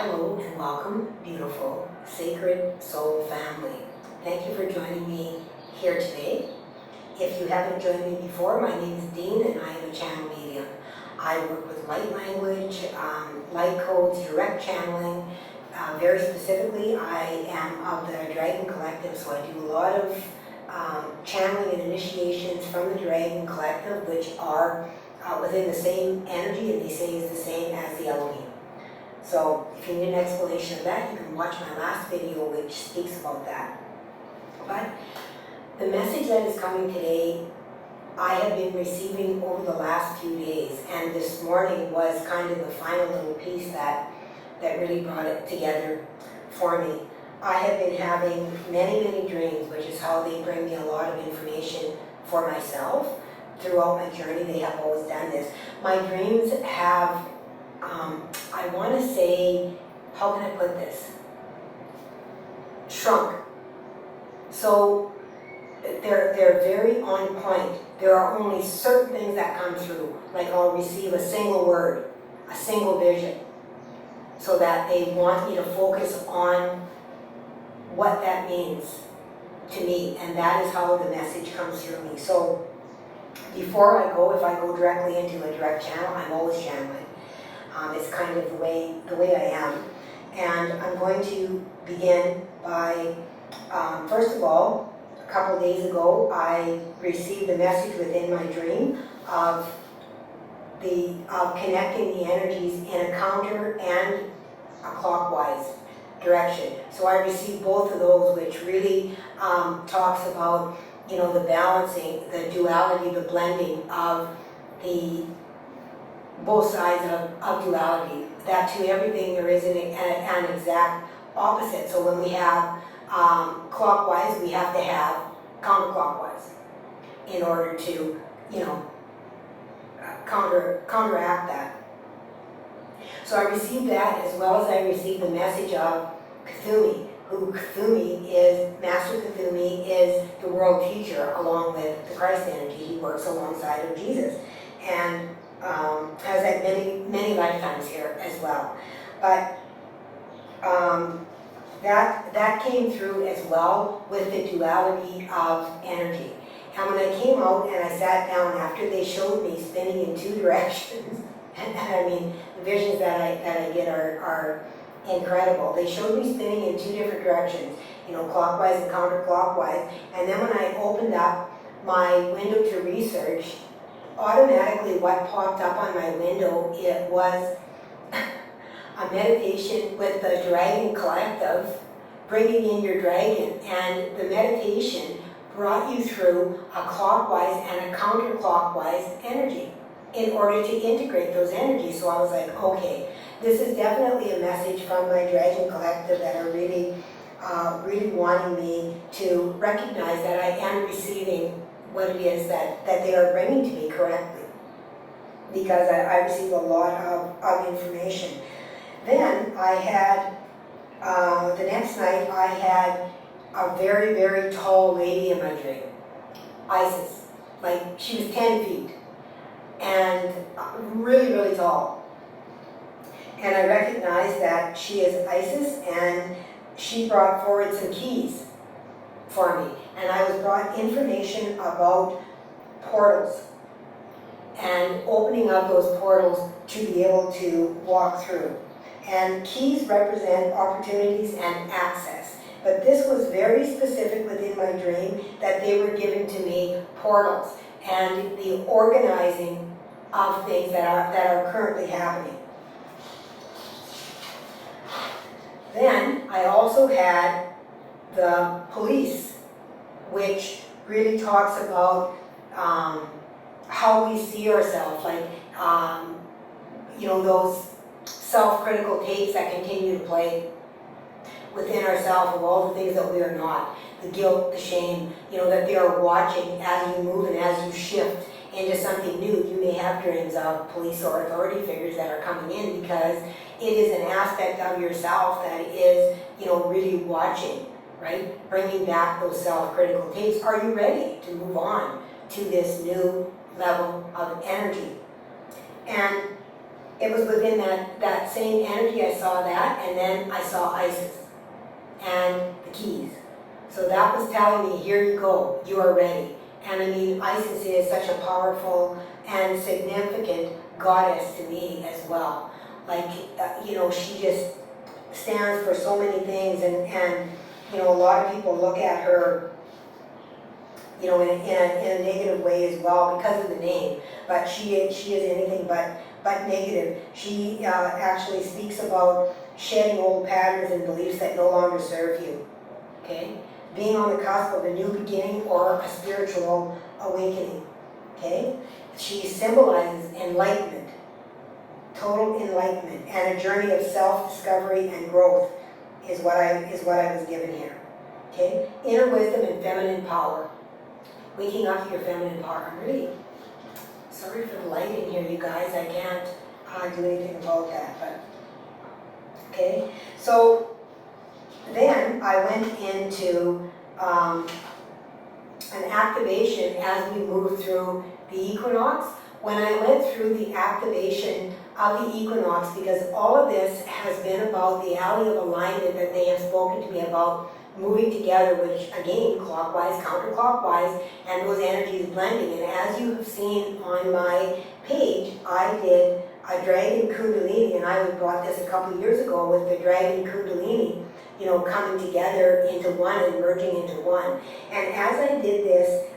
Hello and welcome, beautiful, sacred soul family. Thank you for joining me here today. If you haven't joined me before, my name is Dene and I am a channel medium. I work with light language, light codes, direct channeling. Very specifically, I am of the Dragon Collective, so I do a lot of channeling and initiations from the Dragon Collective, which are within the same energy, and they say is the same as the Elohim. So if you need an explanation of that, you can watch my last video which speaks about that. But the message that is coming today, I have been receiving over the last few days, and this morning was kind of the final little piece that really brought it together for me. I have been having many dreams, which is how they bring me a lot of information for myself. Throughout my journey, they have always done this. My dreams have I want to say, how can I put this? Shrunk. So they're very on point. There are only certain things that come through. Like I'll receive a single word, a single vision, so that they want me to focus on what that means to me, and that is how the message comes through me. So before I go, if I go directly into a direct channel, I'm always channeling. It's kind of the way I am. And I'm going to begin by, first of all, a couple of days ago, I received a message within my dream of connecting the energies in a counter and a clockwise direction. So I received both of those, which really talks about, the balancing, the duality, the blending of both sides of duality, that to everything there is an exact opposite. So when we have clockwise, we have to have counterclockwise in order to, counteract that. So I received that, as well as I received the message of Cthulhu, Master Cthulhu is the world teacher along with the Christ energy. He works alongside of Jesus. And has had many lifetimes here as well. But that came through as well with the duality of energy. And when I came out and I sat down after they showed me spinning in two directions, and I mean, the visions that I get are incredible. They showed me spinning in two different directions, clockwise and counterclockwise. And then when I opened up my window to research, automatically what popped up on my window, it was a meditation with the Dragon Collective, bringing in your dragon. And the meditation brought you through a clockwise and a counterclockwise energy in order to integrate those energies. So I was like, okay, this is definitely a message from my Dragon Collective that are really wanting me to recognize that I am receiving what it is that they are bringing to me correctly, because I received a lot of information. Then I had, the next night I had a very tall lady in my dream, Isis. Like, she was 10 feet and really tall. And I recognized that she is Isis, and she brought forward some keys for me. And I was brought information about portals and opening up those portals to be able to walk through. And keys represent opportunities and access. But this was very specific within my dream, that they were giving to me portals and the organizing of things that are currently happening. Then I also had the police, which really talks about how we see ourselves, like, those self-critical tapes that continue to play within ourselves of all the things that we are not, the guilt, the shame, that they are watching as you move and as you shift into something new. You may have dreams of police or authority figures that are coming in, because it is an aspect of yourself that is, really watching, right? Bringing back those self-critical tapes. Are you ready to move on to this new level of energy? And it was within that same energy. I saw that, and then I saw Isis and the keys. So that was telling me, here you go, you are ready. And I mean, Isis is such a powerful and significant goddess to me as well. Like, you know, she just stands for so many things, and you know, a lot of people look at her, you know, in a negative way as well because of the name. But she is anything but negative. She actually speaks about shedding old patterns and beliefs that no longer serve you. Okay? Being on the cusp of a new beginning or a spiritual awakening. Okay? She symbolizes enlightenment, total enlightenment, and a journey of self-discovery and growth is what I was given here. Okay? Inner wisdom and feminine power. Waking up to your feminine power. I'm really sorry for the light in here, you guys. I can't do anything about that. But okay. So then I went into an activation as we moved through the equinox. When I went through the activation of the equinox, because all of this has been about the alley of alignment that they have spoken to me about, moving together, which again, clockwise, counterclockwise, and those energies blending. And as you have seen on my page, I did a dragon kundalini, and I brought this a couple of years ago with the dragon kundalini, you know, coming together into one and merging into one. And as I did this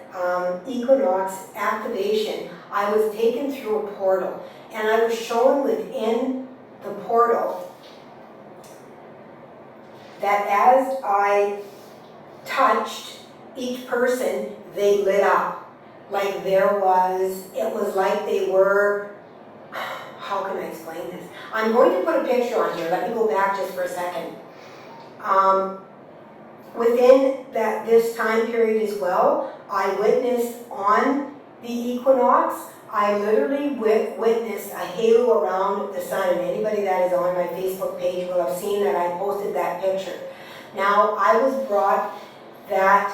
equinox activation, I was taken through a portal, and I was shown within the portal that as I touched each person, they lit up. Like it was like they were, how can I explain this? I'm going to put a picture on here. Let me go back just for a second. Within this time period as well, I witnessed on the equinox, I literally witnessed a halo around the sun, and anybody that is on my Facebook page will have seen that I posted that picture. Now, I was brought that,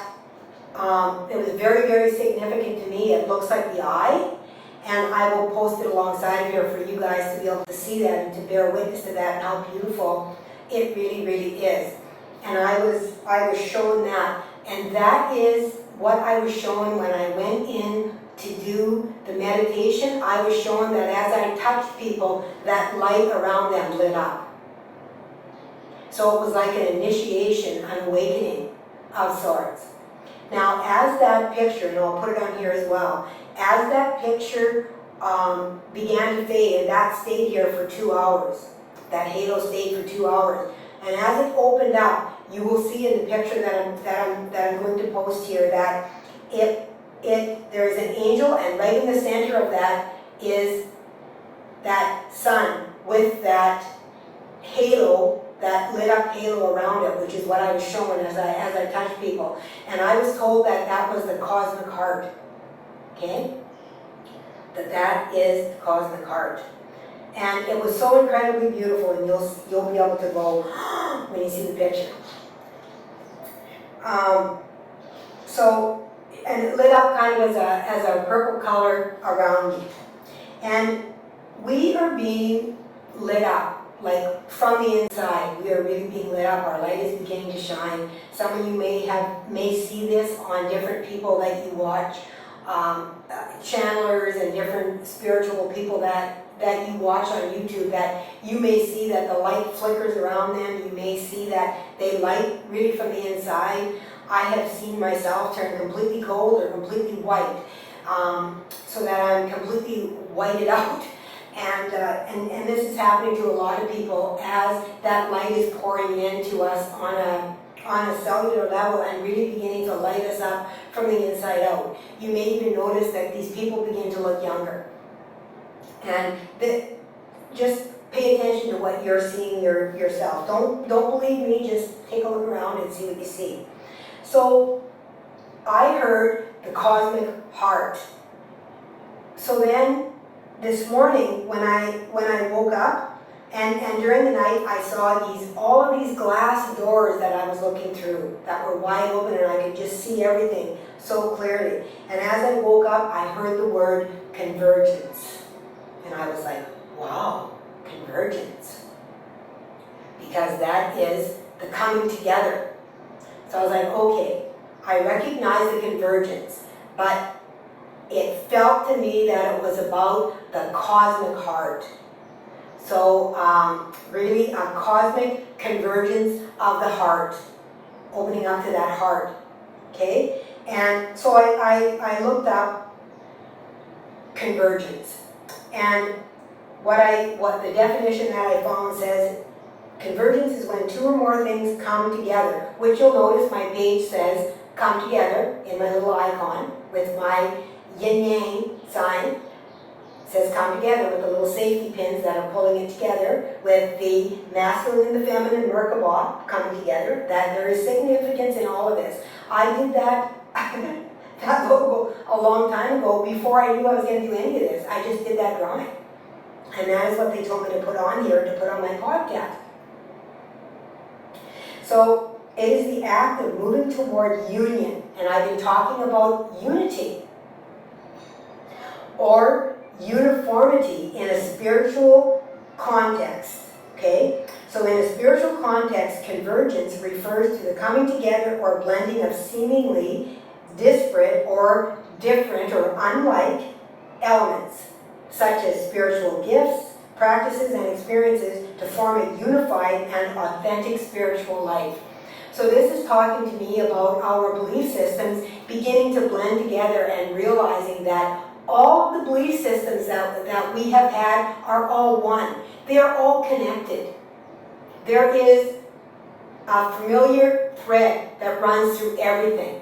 it was very, very significant to me. It looks like the eye, and I will post it alongside here for you guys to be able to see that and to bear witness to that and how beautiful it really, really is. And I was shown that, and that is what I was shown when I went in to do the meditation. I was shown that as I touched people, that light around them lit up. So it was like an initiation, an awakening of sorts. Now, as that picture, and I'll put it on here as well, as that picture began to fade, and that stayed here for 2 hours. That halo stayed for 2 hours. And as it opened up, you will see in the picture that I'm going to post here that there is an angel, and right in the center of that is that sun with that halo, that lit up halo around it, which is what I was shown as I touched people. And I was told that that was the cosmic heart. Okay? That is the cosmic heart. And it was so incredibly beautiful, and you'll be able to go when you see the picture. And it lit up kind of as a purple color around me. And we are being lit up, like from the inside. We are really being lit up. Our light is beginning to shine. Some of you may see this on different people that you watch, channelers and different spiritual people that you watch on YouTube, that you may see that the light flickers around them. You may see that they light really from the inside. I have seen myself turn completely gold or completely white, so that I'm completely whited out. And this is happening to a lot of people as that light is pouring into us on a cellular level and really beginning to light us up from the inside out. You may even notice that these people begin to look younger. And just pay attention to what you're seeing yourself. Don't believe me, just take a look around and see what you see. So I heard the cosmic heart. So then this morning when I woke up and during the night I saw all of these glass doors that I was looking through that were wide open, and I could just see everything so clearly. And as I woke up, I heard the word convergence. And I was like, wow, convergence, because that is the coming together. So I was like, okay, I recognize the convergence, but it felt to me that it was about the cosmic heart. So really a cosmic convergence of the heart, opening up to that heart, okay? And so I looked up convergence, and what the definition that I found says, convergence is when two or more things come together, which you'll notice my page says come together in my little icon with my yin-yang sign. It says come together with the little safety pins that are pulling it together, with the masculine and the feminine Merkabah coming together. That there is significance in all of this. I did that that logo a long time ago before I knew I was going to do any of this. I just did that drawing. And that is what they told me to put on here, to put on my podcast. So it is the act of moving toward union. And I've been talking about unity or uniformity in a spiritual context. Okay? So in a spiritual context, convergence refers to the coming together or blending of seemingly disparate or different or unlike elements, such as spiritual gifts, practices, and experiences to form a unified and authentic spiritual life. So this is talking to me about our belief systems beginning to blend together and realizing that all the belief systems that we have had are all one. They are all connected. There is a familiar thread that runs through everything.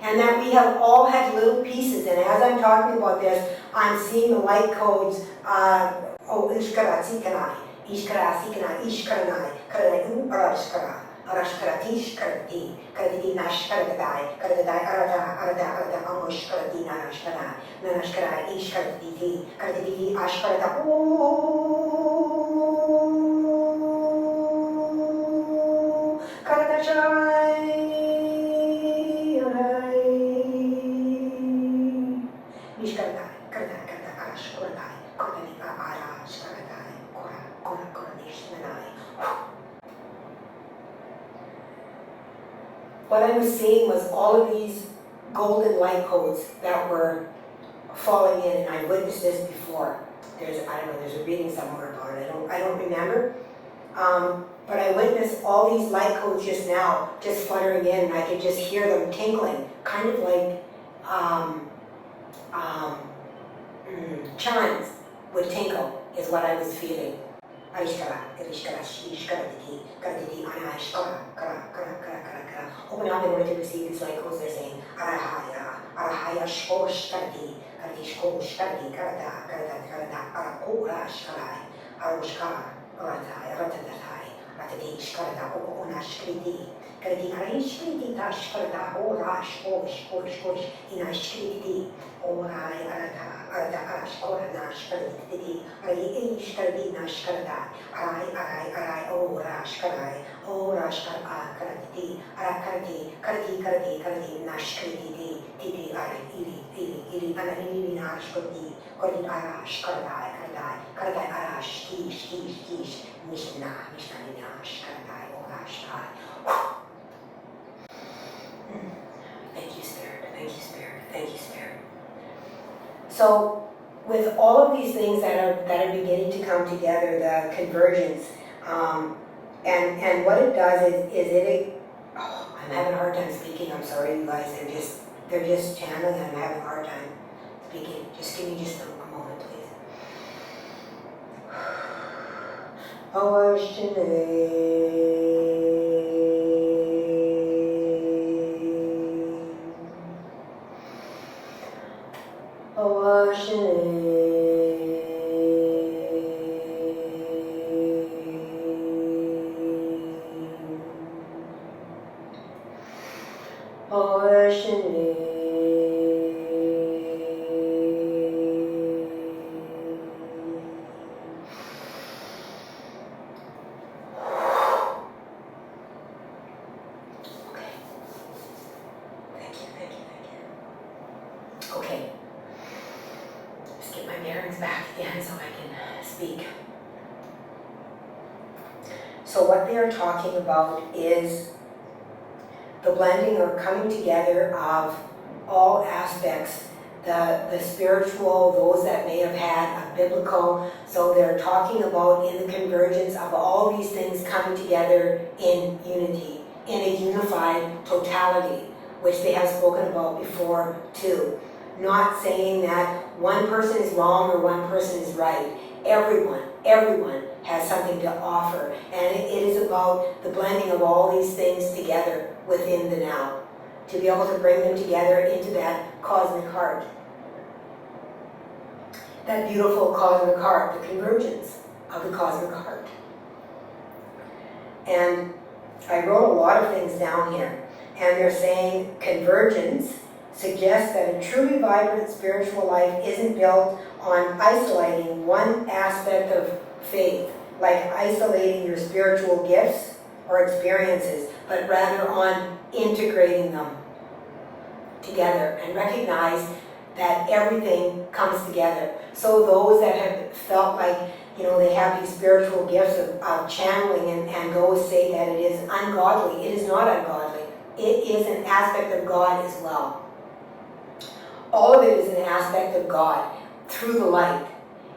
And that we have all had little pieces. And as I'm talking about this, I'm seeing the light codes. Ishkara Sikanai, Ishkara Sikanai, Ishkaranai, Karanai, Arashkara, Arashkaratish Karati, Karati Nashkaradai, Karadai Arada, Amoshkarati Narashkara, Nanashkara, Ishkarati, Karati Ashkarata, Karadashai. What I was seeing was all of these golden light codes that were falling in, and I witnessed this before. There's a reading somewhere about it. I don't remember. But I witnessed all these light codes just now, just fluttering in, and I could just hear them tinkling, kind of like chimes would tinkle, is what I was feeling. Open up in order to receive these light codes. They're saying Arahaya, Arahaya Shkosh Karati, Karatishkosh Karati, Karata, Karata, Karata, Arakura Shkarai, Arushkar, Aratai, Ratatatai, Ratatish Karata, Okonashkriti, Karati Arishkriti, Tashkarata, Orash, Kosh, Kosh, Kosh, Inashkriti, Orai, Arata, Arata, Arashkora, Nashkariti, Ari Ishkardi, Nashkarata, Arai, Orashkarai, Orashkar, Karati, Arakarati, Karati, Nashkriti, Titi, Iri, Anari, Nashkriti, Kordi Arash, Karadai, Arash, Kish, Mishna, Nash, Karadai, Orash, Thank you, Spirit. So, with all of these things that are beginning to come together, the convergence, and what it does is I'm having a hard time speaking. I'm sorry, you guys. They're just channeling, and I'm having a hard time speaking. Just give me just a moment, please. Okay. Just get my bearings back again so I can speak. So what they are talking about is the blending or coming together of all aspects, the spiritual, those that may have had a biblical. So they're talking about in the convergence of all these things coming together in unity, in a unified totality, which they have spoken about before too. Not saying that one person is wrong or one person is right. Everyone has something to offer. And it is about the blending of all these things together within the now, to be able to bring them together into that cosmic heart. That beautiful cosmic heart, the convergence of the cosmic heart. And I wrote a lot of things down here. And they're saying convergence suggests that a truly vibrant spiritual life isn't built on isolating one aspect of faith, like isolating your spiritual gifts or experiences, but rather on integrating them together and recognize that everything comes together. So those that have felt like, they have these spiritual gifts of channeling and those say that it is ungodly. It is not ungodly. It is an aspect of God as well. All of it is an aspect of God through the light.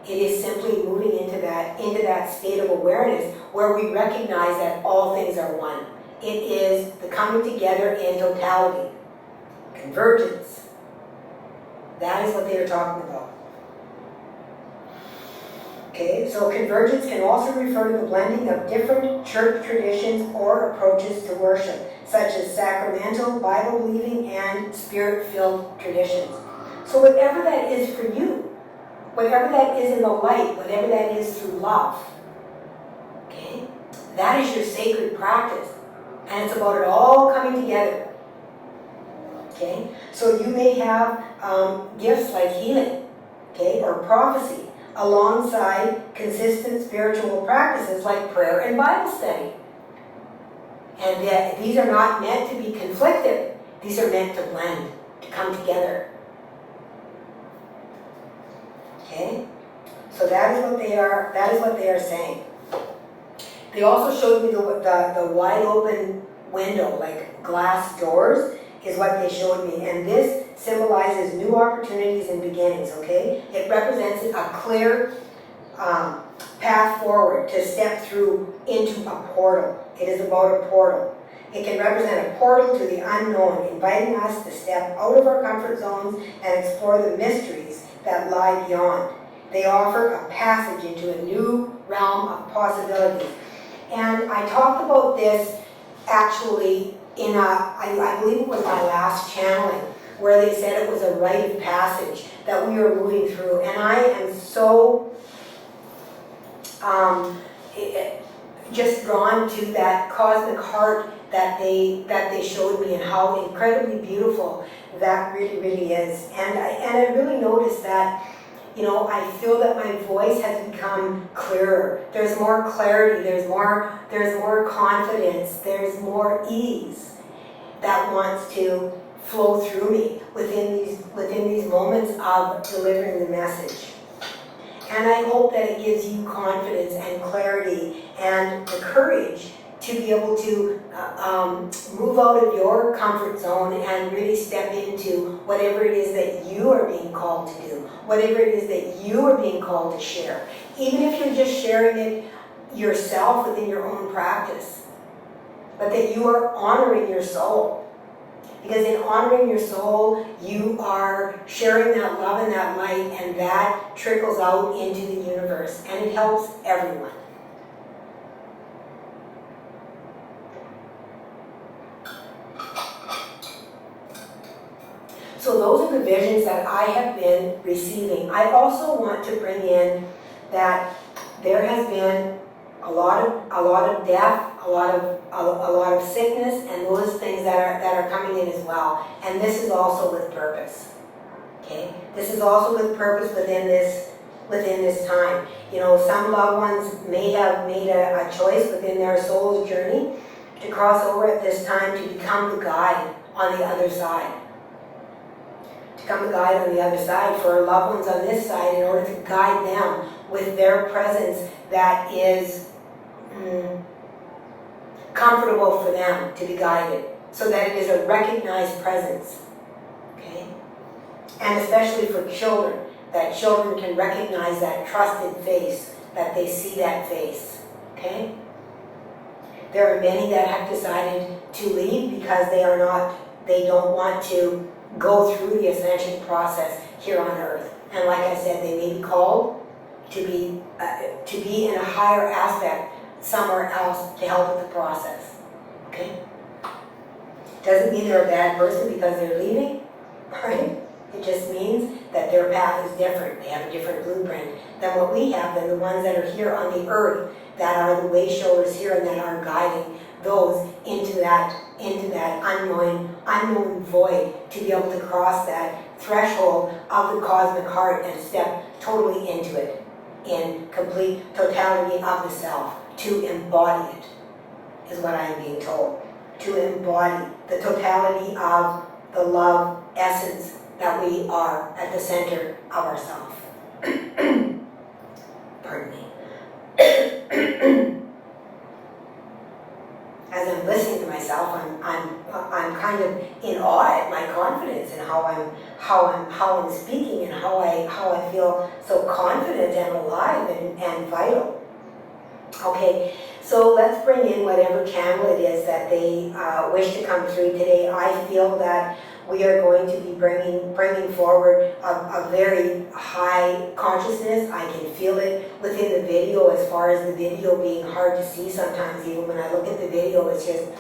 It is simply moving into that state of awareness where we recognize that all things are one. It is the coming together in totality. Convergence. That is what they are talking about. Okay, so convergence can also refer to the blending of different church traditions or approaches to worship, such as sacramental, Bible-believing, and spirit-filled traditions. So whatever that is for you, whatever that is in the light, whatever that is through love, okay, that is your sacred practice. And it's about it all coming together. Okay, so you may have gifts like healing, okay, or prophecy, alongside consistent spiritual practices like prayer and Bible study. And these are not meant to be conflicted. These are meant to blend, to come together. Okay? So that is what they are saying. They also showed me the wide open window, like glass doors, is what they showed me. And this symbolizes new opportunities and beginnings, okay? It represents a clear path forward to step through into a portal. It is about a portal. It can represent a portal to the unknown, inviting us to step out of our comfort zones and explore the mysteries that lie beyond. They offer a passage into a new realm of possibilities. And I talked about this actually in I believe it was my last channeling, where they said it was a rite of passage that we are moving through. And I am so just drawn to that cosmic heart that they showed me and how incredibly beautiful that really, really is. And I really noticed that, I feel that my voice has become clearer. There's more clarity, there's more confidence, there's more ease that wants to flow through me within these moments of delivering the message. And I hope that it gives you confidence and clarity and the courage to be able to move out of your comfort zone and really step into whatever it is that you are being called to do, whatever it is that you are being called to share. Even if you're just sharing it yourself within your own practice, but that you are honoring your soul. Because in honoring your soul, you are sharing that love and that light, and that trickles out into the universe, and it helps everyone. So those are the visions that I have been receiving. I also want to bring in that there has been a lot of death, a lot of sickness, and those things that are coming in as well. And this is also with purpose. Okay, this is also with purpose within this time. Some loved ones may have made a choice within their soul's journey to cross over at this time to become the guide on the other side. Become the guide on the other side for loved ones on this side in order to guide them with their presence that is comfortable for them to be guided, so that it is a recognized presence, okay? And especially for children, that children can recognize that trusted face, that they see that face, okay? There are many that have decided to leave because they don't want to go through the ascension process here on earth. And like I said, they may be called to be in a higher aspect somewhere else to help with the process, okay? Doesn't mean they're a bad person because they're leaving, right? It just means that their path is different. They have a different blueprint than what we have, than the ones that are here on the earth, that are the way showers here and that are guiding those into that unknown void, to be able to cross that threshold of the cosmic heart and step totally into it in complete totality of the self, to embody it, is what I am being told. To embody the totality of the love essence that we are at the center of ourselves. Pardon me. As I'm listening to myself, I'm kind of in awe at my confidence and how I'm speaking, and how I feel so confident and alive and vital. Okay, so let's bring in whatever channel it is that they wish to come through today. I feel that we are going to be bringing forward a very high consciousness. I can feel it within the video, as far as the video being hard to see sometimes. Even when I look at the video, it's just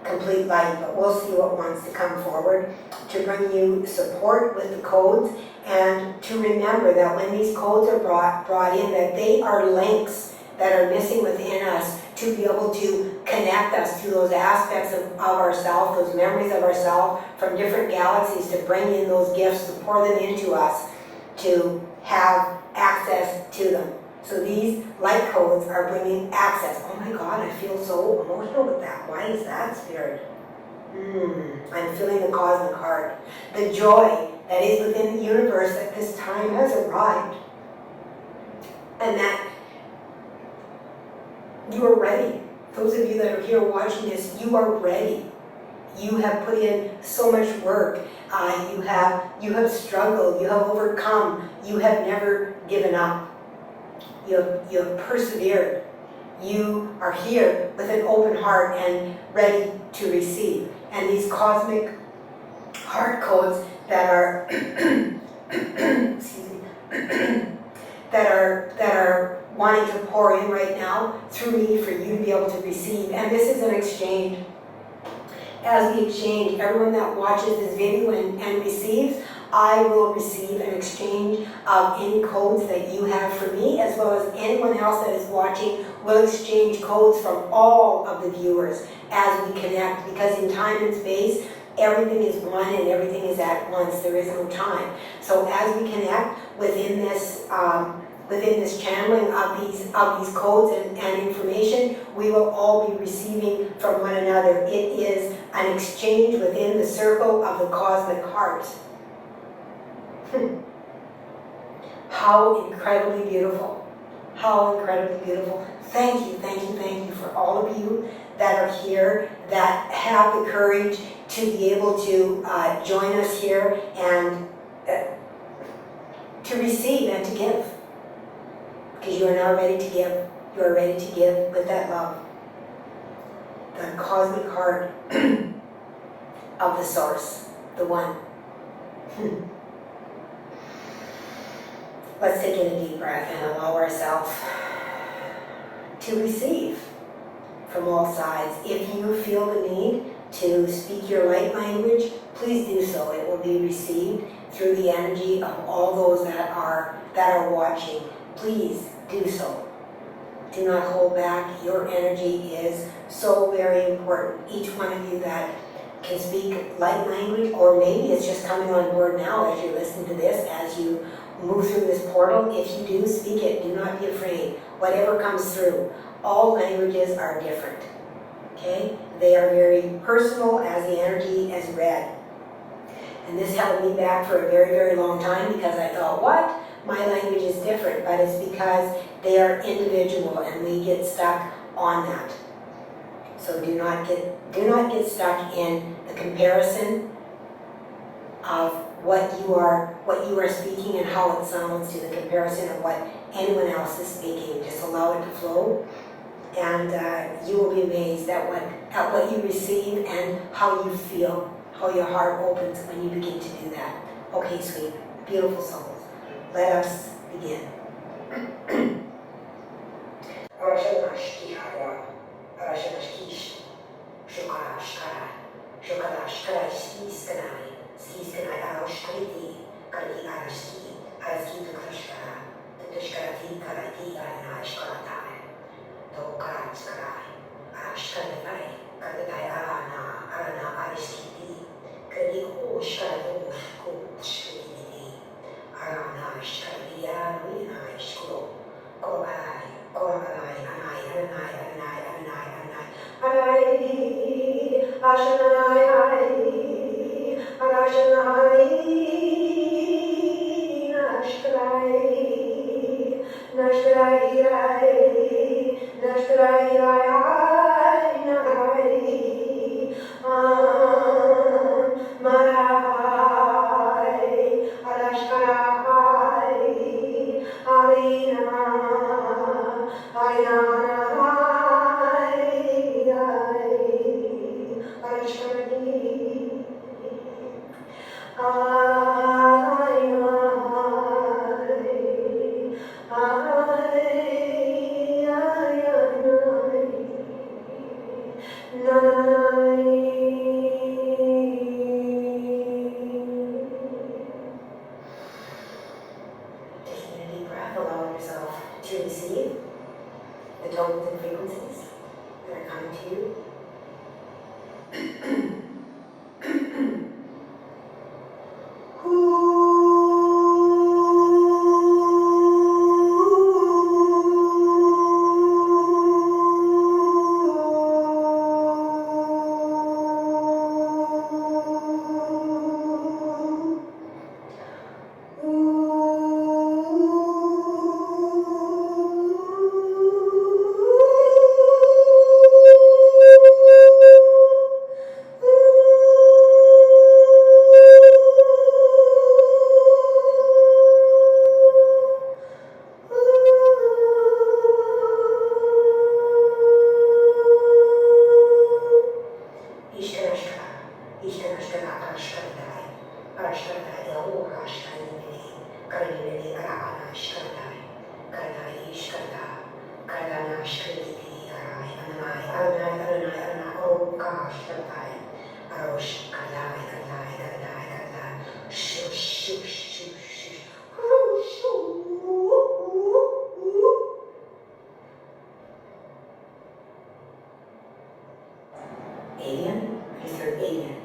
complete light. But we'll see what wants to come forward to bring you support with the codes, and to remember that when these codes are brought in, that they are links that are missing within us to be able to connect us to those aspects of ourselves, those memories of ourselves from different galaxies, to bring in those gifts, to pour them into us, to have access to them. So these light codes are bringing access. Oh my God, I feel so emotional with that. Why is that, Spirit? I'm feeling the cosmic heart. The joy that is within the universe that this time has arrived. And that you are ready. Those of you that are here watching this, you are ready. You have put in so much work. You have struggled. You have overcome. You have never given up. You have persevered. You are here with an open heart and ready to receive. And these cosmic heart codes that are excuse me, that are wanting to pour in right now through me for you to be able to receive. And this is an exchange. As we exchange, everyone that watches this video and receives, I will receive an exchange of any codes that you have for me, as well as anyone else that is watching will exchange codes from all of the viewers as we connect, because in time and space, everything is one and everything is at once. There is no time. So as we connect within this channeling of these codes and information, we will all be receiving from one another. It is an exchange within the circle of the cosmic heart. How incredibly beautiful. How incredibly beautiful. Thank you, thank you, thank you for all of you that are here, that have the courage to be able to join us here and to receive and to give. Because you are now ready to give. You are ready to give with that love. The cosmic heart of the source, the one. Let's take in a deep breath and allow ourselves to receive from all sides. If you feel the need to speak your light language, please do so. It will be received through the energy of all those that are watching. Please do so. Do not hold back. Your energy is so very important. Each one of you that can speak light language, or maybe it's just coming on board now as you listen to this, as you move through this portal. If you do, speak it. Do not be afraid. Whatever comes through. All languages are different. Okay? They are very personal as the energy is read. And this held me back for a very, very long time, because I thought, what? My language is different. But it's because they are individual and we get stuck on that. So do not get stuck in the comparison of what you are speaking and how it sounds to the comparison of what anyone else is speaking. Just allow it to flow, and you will be amazed at what you receive and how you feel, how your heart opens when you begin to do that. Okay, sweet, beautiful souls. Let us begin. Alien? I just heard alien.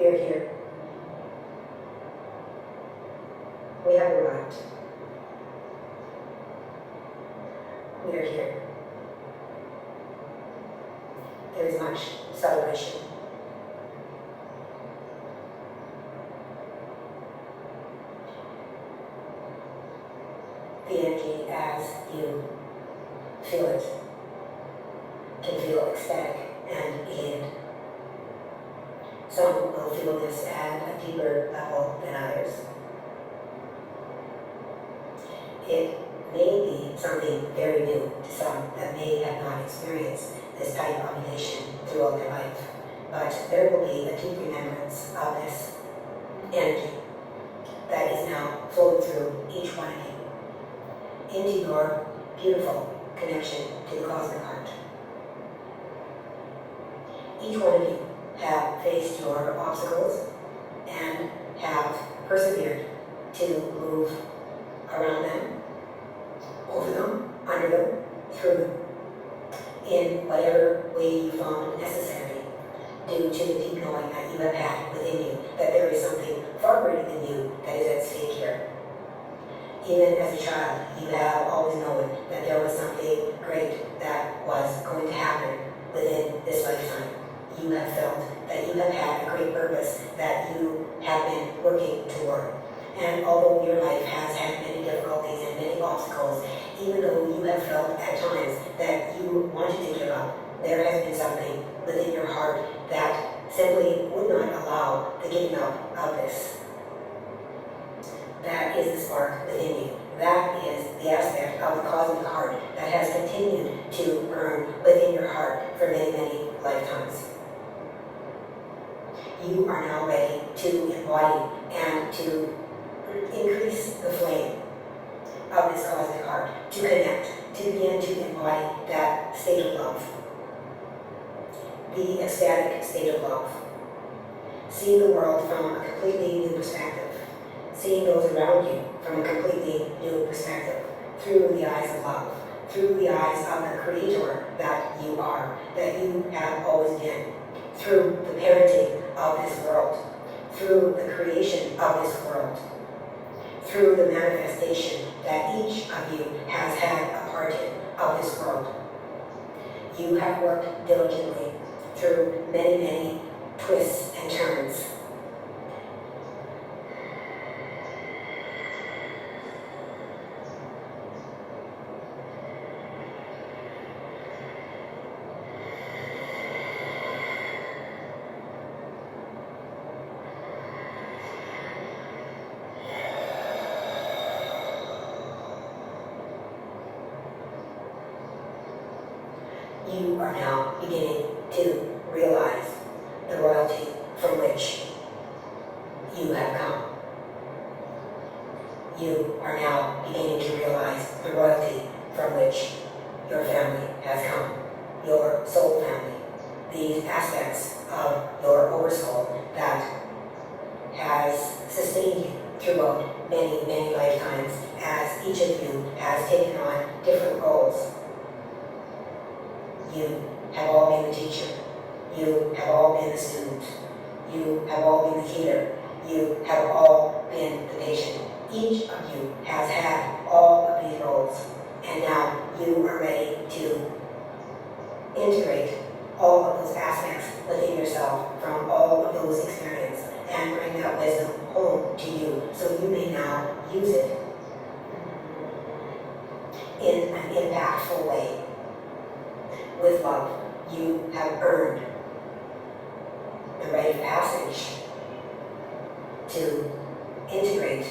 We're here. We have arrived. We are here. There is much celebration. The energy as you feel it can feel ecstatic and elated. Some will feel this at a deeper level than others. It may be something very new to some that may have not experienced this type of elation throughout their life, but there will be a deep remembrance of this energy that is now flowing through each one of you into your beautiful connection to the cosmic heart. Each one of you have faced your obstacles and have persevered to move around them, over them, under them, through them, in whatever way you found necessary, due to the deep knowing that you have had within you that there is something far greater than you that is at stake here. Even as a child, you have always known that there was something great that was going to happen within this lifetime. You have felt that you have had a great purpose that you have been working toward. And although your life has had many difficulties and many obstacles, even though you have felt at times that you wanted to give up, there has been something within your heart that simply would not allow the giving up of this. That is the spark within you. That is the aspect of the cosmic heart that has continued to burn within your heart for many, many lifetimes. You are now ready to embody and to increase the flame of this cosmic heart, to connect, to begin to embody that state of love, the ecstatic state of love, seeing the world from a completely new perspective, seeing those around you from a completely new perspective, through the eyes of love, through the eyes of the creator that you are, that you have always been, through the parenting of this world, through the creation of this world, through the manifestation that each of you has had a part in of this world. You have worked diligently through many, many twists and turns. You are now beginning to realize the royalty from which you have come. You are now beginning to realize the royalty from which your family has come, your soul family, these aspects of your oversoul that has sustained you throughout many, many lifetimes as each of you has taken on different roles. You have all been the teacher. You have all been the student. You have all been the healer. You have all been the patient. Each of you has had all of these roles, and now you are ready to integrate all of those aspects within yourself from all of those experiences and bring that wisdom home to you so you may now use it in an impactful way. With love, you have earned the rite of passage to integrate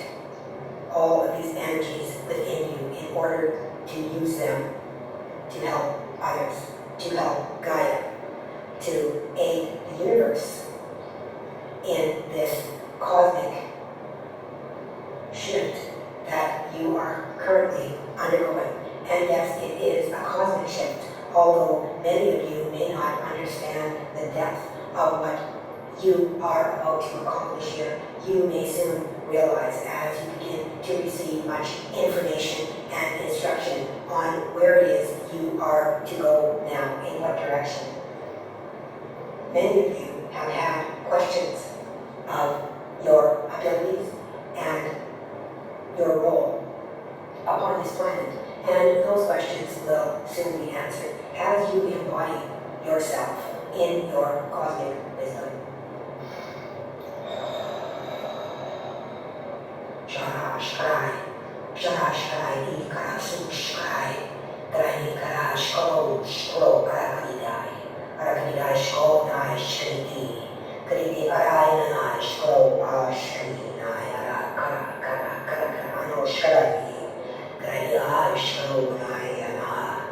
all of these energies within you in order to use them to help others, to help Gaia, to aid the universe in this cosmic shift that you are currently undergoing. And yes, it is a cosmic shift. Although many of you may not understand the depth of what you are about to accomplish here, you may soon realize as you begin to receive much information and instruction on where it is you are to go now, in what direction. Many of you have had questions of your abilities and your role upon this planet. And those questions will soon be answered as you embody yourself in your cosmic wisdom. Shara Shkai, Shara Shkai, Ikara Shkai, Grani Kara Shko, Shko Karakanidai, Karakanidai Shko Nai Shkiti, Kriti Arayana Shkro Ashkina Yara Kara Kara Kara Kara No Shkari Kraya Shkro Nayana.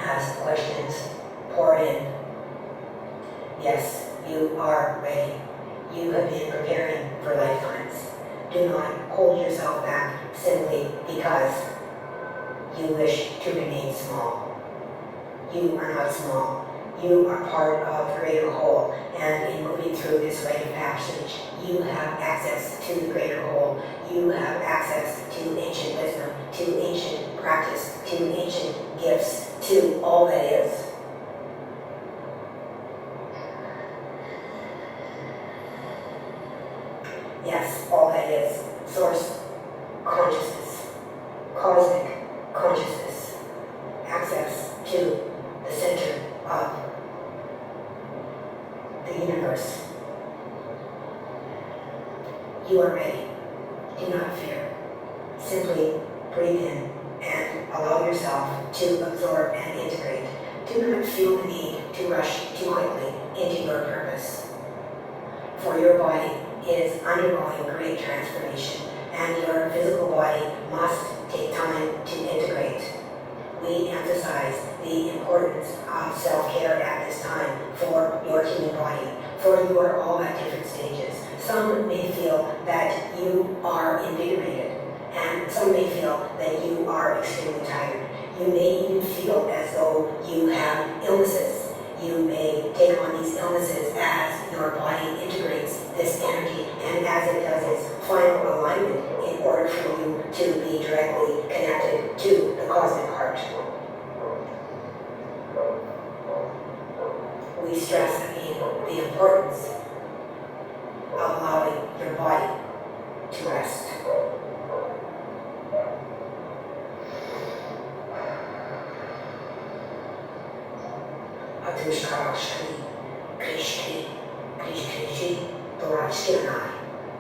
Ask questions, pour in. Yes, you are ready. You have been preparing for lifetimes. Do not hold yourself back simply because you wish to remain small. You are not small. You are part of the greater whole, and in moving through this rite of passage, you have access to the greater whole. You have access to ancient wisdom, to ancient practice, to ancient gifts, to all that is. Yes, all that is. Source consciousness, cosmic consciousness, access to the center of the universe. You are ready. Do not fear. Simply breathe in and allow yourself to absorb and integrate. Do not feel the need to rush too quickly into your purpose. For your body is undergoing great transformation, and your physical body must take time to integrate. We emphasize the importance of self-care at this time for your human body, for you are all at different stages. Some may feel that you are invigorated, and some may feel that you are extremely tired. You may even feel as though you have illnesses. You may take on these illnesses as your body integrates this energy and as it does its final alignment in order for you to be directly connected to the cosmic heart. We stress again the importance of allowing your body to rest. Atushkara Shri, Krishki, Krishki, Torah Shkiranai,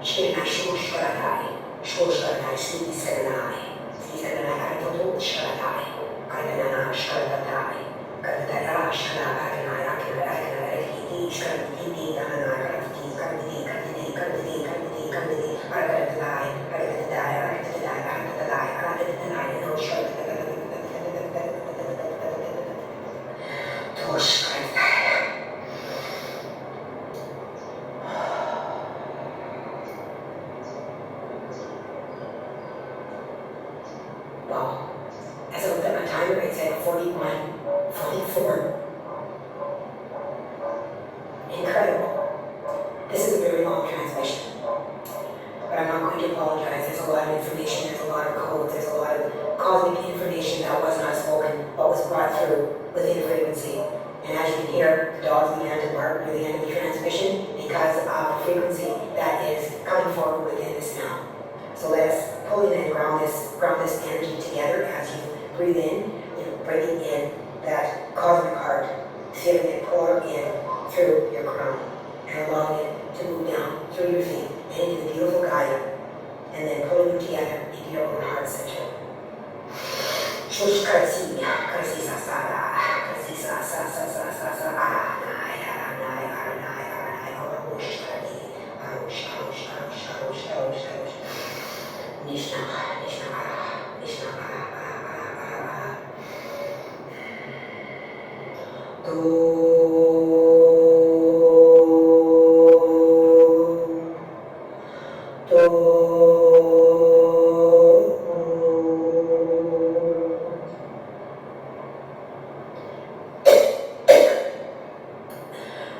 Shkiranai Shmushkaranai, Shmushkaranai Sri Saranai, Sri Saranai Aratoto Shkaranai, Kardanana Shkaratai, Kardatara Shkaratai, Akira, Shkarati, Dananai, Karati, Karati, Karati, Karati, Karati, Karati, Arakatai, Arakatai, Arakatai, Arakatai, Arakatai, no Shkaratai. Well, as I looked at my timer, it said 41, 44. Incredible. This is a very long transmission. But I'm not going to apologize. There's a lot of information, there's a lot of codes, there's a lot of cosmic information that was not spoken, but was brought through within frequency. And as you can hear, the dogs began to bark near the end of the transmission because of the frequency that is coming forward within this now. So let us pull in and ground this energy together as you breathe in, bringing in that cosmic heart, feeling it pour in through your crown, and allowing it to move down through your feet and into the beautiful Gaia, and then pulling them together into your own heart center. Shushkarsi, Karsi Sasara, Karsi Sasa, Aranai, Aranai, Aranai, Aranai, Arush, Kari, Arush, Arush, Arush, Arush, Arush, Arush, Nishna, Nishna, Ara, Nishna, Ara, Ara, Ara, Ara,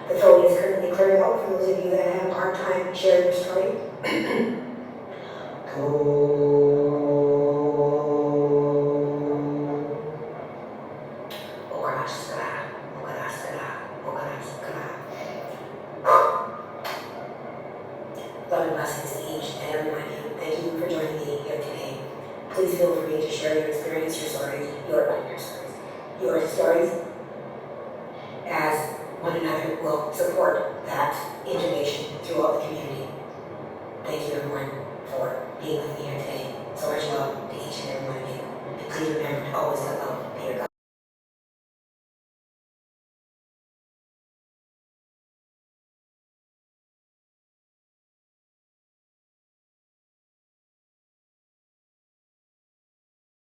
The throat is currently clearing out for those of you that have a hard time sharing your story. Love and blessings to each and every one of you. Thank you for joining me here today. Please please feel free to share your experience, your stories, as one another will support that integration throughout the community. Thank you everyone for being with me here today. So much love to each and every one of you. And please remember to always have love